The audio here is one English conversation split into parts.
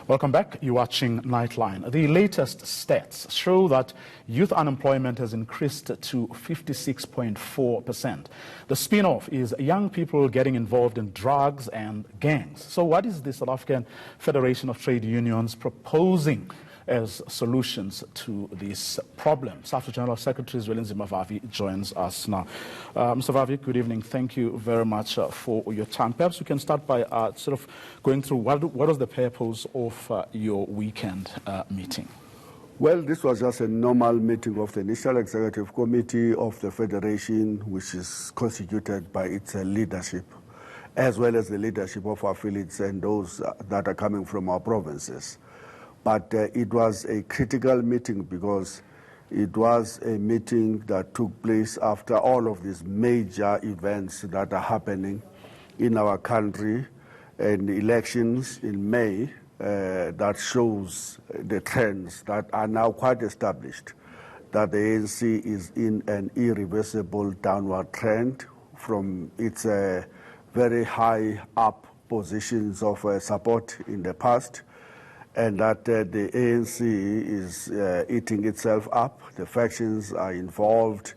Welcome back. You're watching Nightline. The latest stats show that youth unemployment has increased to 56.4%. The spin-off is young people getting involved in drugs and gangs. So what is the South African Federation of Trade Unions proposing as solutions to this problem? SAFTU General Secretary Zwelinzima Vavi joins us now. Mr. Vavi, good evening. Thank you very much for your time. Perhaps we can start by sort of going through what was the purpose of your weekend meeting? Well, this was just a normal meeting of the National Executive Committee of the Federation, which is constituted by its leadership, as well as the leadership of our affiliates and those that are coming from our provinces. But it was a critical meeting because it was a meeting that took place after all of these major events that are happening in our country and elections in May that shows the trends that are now quite established, that the ANC is in an irreversible downward trend from its very high up positions of support in the past, and that the ANC is eating itself up. The factions are involved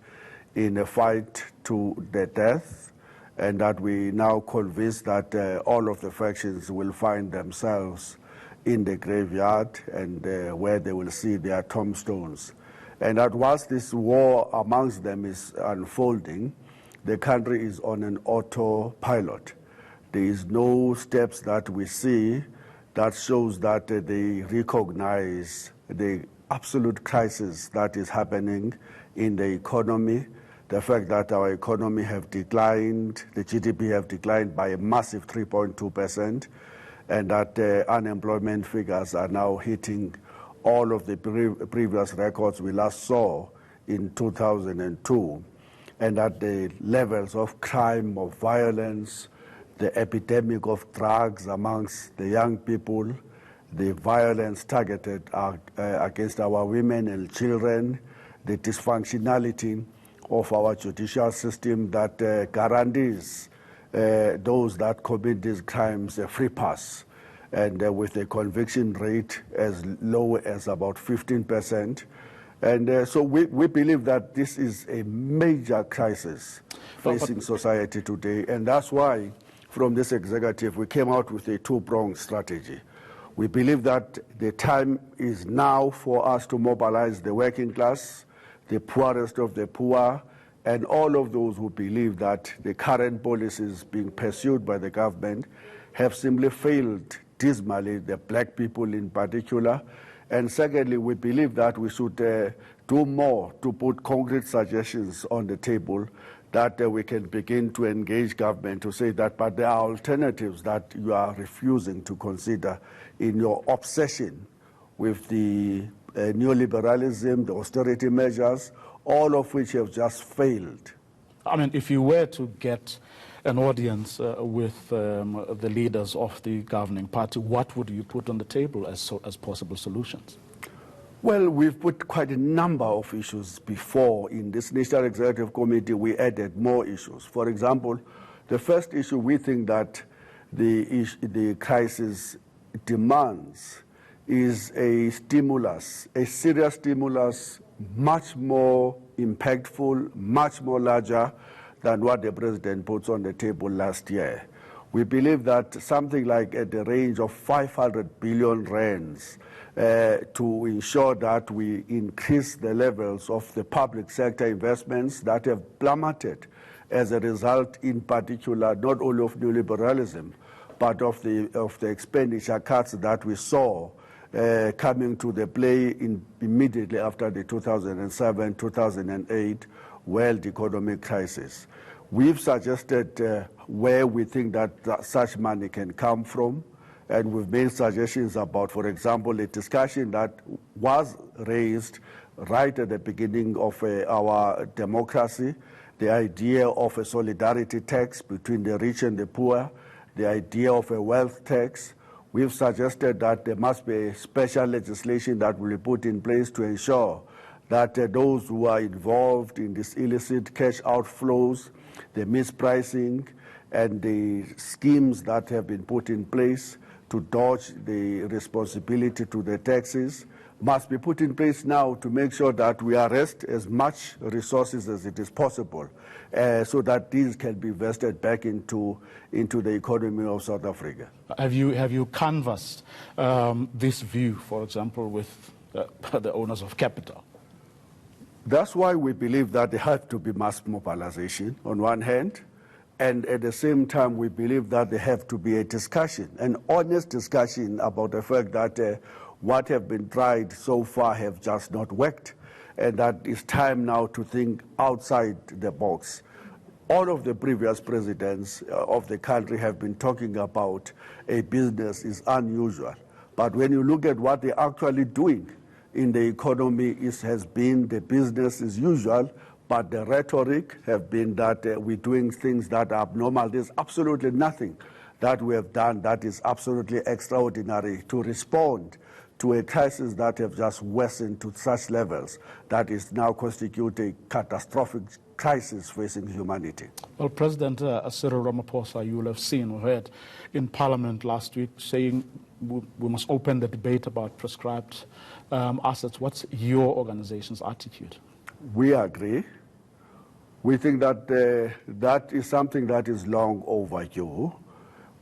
in a fight to the death, and that we now convinced that all of the factions will find themselves in the graveyard and where they will see their tombstones. And that whilst this war amongst them is unfolding, the country is on an autopilot. There is no steps that we see that shows that they recognize the absolute crisis that is happening in the economy, the fact that our economy have declined, the GDP have declined by a massive 3.2%, and that unemployment figures are now hitting all of the previous records we last saw in 2002, and that the levels of crime, of violence, the epidemic of drugs amongst the young people, the violence targeted against our women and children, the dysfunctionality of our judicial system that guarantees those that commit these crimes a free pass, and with a conviction rate as low as about 15%. And so we believe that this is a major crisis facing society today, and that's why from this executive, we came out with a two-pronged strategy. We believe that the time is now for us to mobilize the working class, the poorest of the poor, and all of those who believe that the current policies being pursued by the government have simply failed dismally, the black people in particular. And secondly, we believe that we should do more to put concrete suggestions on the table that we can begin to engage government to say that, but there are alternatives that you are refusing to consider in your obsession with the neoliberalism, the austerity measures, all of which have just failed. I mean, if you were to get an audience with the leaders of the governing party, what would you put on the table as possible solutions? Well, we've put quite a number of issues before. In this National Executive Committee, we added more issues. For example, the first issue we think that the crisis demands is a stimulus, a serious stimulus, much more impactful, much more larger than what the president puts on the table last year. We believe that something like at the range of 500 billion rands to ensure that we increase the levels of the public sector investments that have plummeted as a result, in particular, not only of neoliberalism, but of the expenditure cuts that we saw coming to the play immediately after the 2007-2008 world economic crisis. We've suggested where we think that such money can come from, and we've made suggestions about, for example, a discussion that was raised right at the beginning of our democracy, the idea of a solidarity tax between the rich and the poor, the idea of a wealth tax. We've suggested that there must be a special legislation that will be put in place to ensure that those who are involved in this illicit cash outflows, the mispricing, and the schemes that have been put in place to dodge the responsibility to the taxes must be put in place now to make sure that we arrest as much resources as it is possible so that these can be invested back into the economy of South Africa. Have you canvassed this view, for example, with the owners of capital? That's why we believe that there has to be mass mobilization on one hand, and at the same time we believe that there have to be a discussion, an honest discussion about the fact that what have been tried so far have just not worked, and that it's time now to think outside the box. All of the previous presidents of the country have been talking about a business is unusual, but when you look at what they're actually doing in the economy, it has been the business as usual, but the rhetoric have been that we're doing things that are abnormal. There's absolutely nothing that we have done that is absolutely extraordinary to respond to a crisis that have just worsened to such levels that is now constitute a catastrophic crisis facing humanity. Well, President Cyril Ramaphosa, you will have seen or heard in Parliament last week saying we must open the debate about prescribed assets. What's your organization's attitude? We agree. We think that that is something that is long overdue.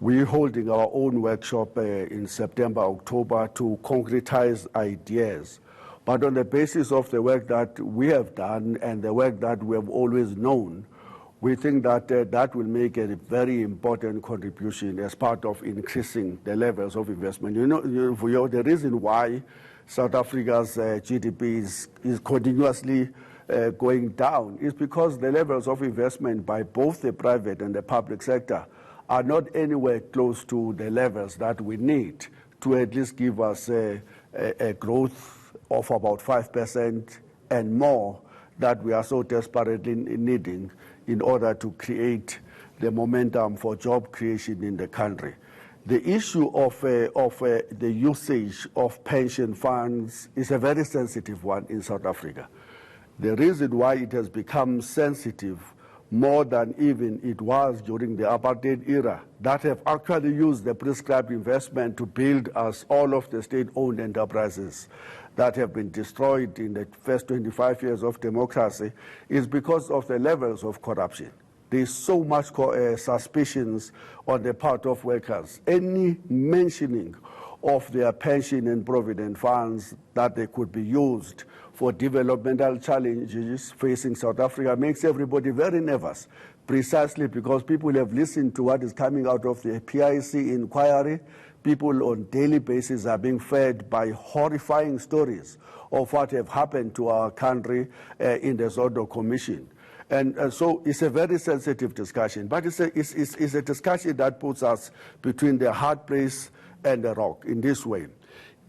We're holding our own workshop in September, October to concretize ideas. But on the basis of the work that we have done and the work that we have always known, we think that that will make a very important contribution as part of increasing the levels of investment. The reason why South Africa's GDP is continuously going down is because the levels of investment by both the private and the public sector are not anywhere close to the levels that we need to at least give us a growth of about 5% and more that we are so desperately needing in order to create the momentum for job creation in the country. The issue of the usage of pension funds is a very sensitive one in South Africa. The reason why it has become sensitive more than even it was during the apartheid era, that have actually used the prescribed investment to build us all of the state-owned enterprises that have been destroyed in the first 25 years of democracy, is because of the levels of corruption. There's so much suspicions on the part of workers. Any mentioning of their pension and provident funds that they could be used for developmental challenges facing South Africa makes everybody very nervous, precisely because people have listened to what is coming out of the PIC inquiry. People on a daily basis are being fed by horrifying stories of what have happened to our country in the Zondo Commission. And so it's a very sensitive discussion, but it's a discussion that puts us between the hard place and the rock in this way.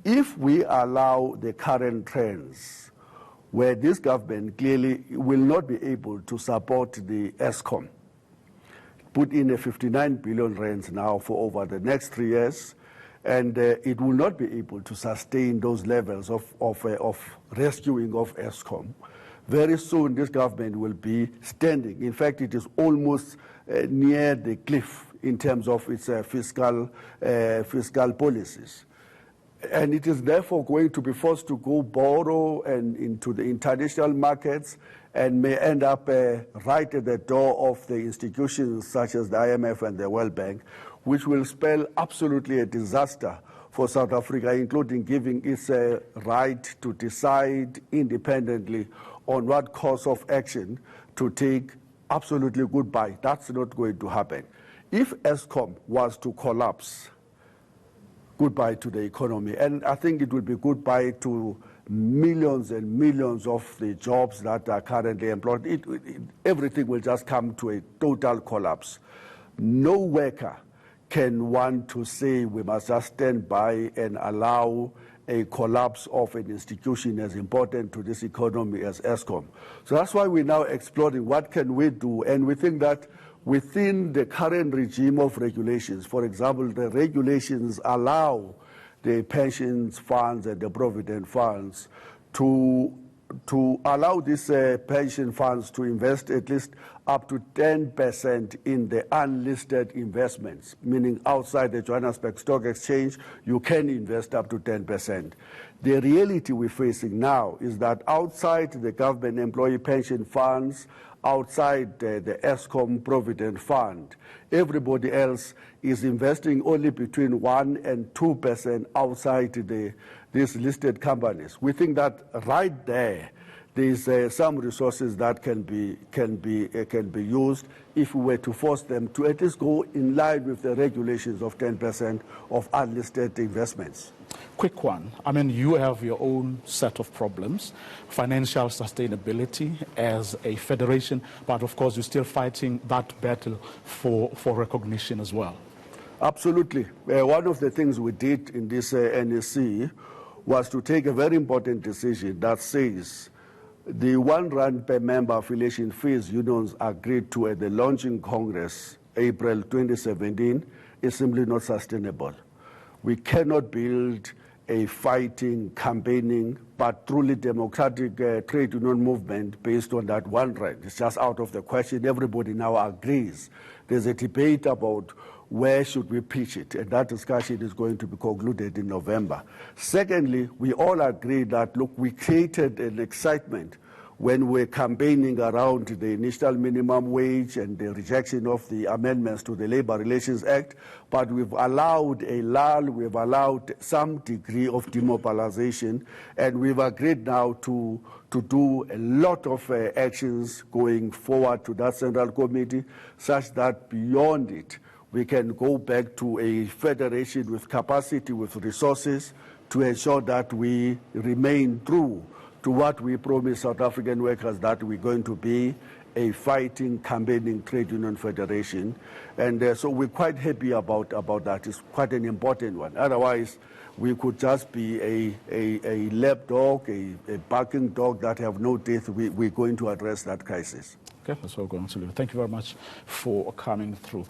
If we allow the current trends, where this government clearly will not be able to support the ESCOM, put in a 59 billion rands now for over the next 3 years, and it will not be able to sustain those levels of rescuing of ESCOM. Very soon this government will be standing. In fact, it is almost near the cliff in terms of its fiscal policies. And it is therefore going to be forced to go borrow and into the international markets and may end up right at the door of the institutions such as the IMF and the World Bank, which will spell absolutely a disaster for South Africa, including giving its right to decide independently on what course of action to take absolutely goodbye. That's not going to happen. If ESCOM was to collapse, goodbye to the economy. And I think it will be goodbye to millions and millions of the jobs that are currently employed. Everything will just come to a total collapse. No worker can want to say we must just stand by and allow a collapse of an institution as important to this economy as ESCOM. So that's why we're now exploring what can we do. And we think that within the current regime of regulations, for example, the regulations allow the pensions funds and the provident funds to to allow these pension funds to invest at least up to 10% in the unlisted investments, meaning outside the Johannesburg Stock Exchange, you can invest up to 10%. The reality we're facing now is that outside the government employee pension funds, outside the Eskom Provident Fund, everybody else is investing only between 1 and 2% outside these listed companies. We think that right there's some resources that can be used if we were to force them to at least go in line with the regulations of 10% of unlisted investments. Quick one. I mean, you have your own set of problems, financial sustainability as a federation, but of course you're still fighting that battle for recognition as well. Absolutely. One of the things we did in this NSC was to take a very important decision that says the R1 per member affiliation fees unions agreed to at the launching Congress, April 2017, is simply not sustainable. We cannot build a fighting, campaigning, but truly democratic trade union movement based on that R1. It's just out of the question. Everybody now agrees. There's a debate about where should we pitch it, and that discussion is going to be concluded in November. Secondly, we all agree that, look, we created an excitement when we're campaigning around the initial minimum wage and the rejection of the amendments to the Labor Relations Act, but we've allowed a lull, we've allowed some degree of demobilization, and we've agreed now to do a lot of actions going forward to that Central Committee, such that beyond it, we can go back to a federation with capacity, with resources, to ensure that we remain true to what we promised South African workers, that we're going to be a fighting, campaigning trade union federation. And so we're quite happy about that. It's quite an important one. Otherwise, we could just be a lapdog, a barking dog that have no teeth. We're going to address that crisis. Okay, that's what we're going to do. Thank you very much for coming through.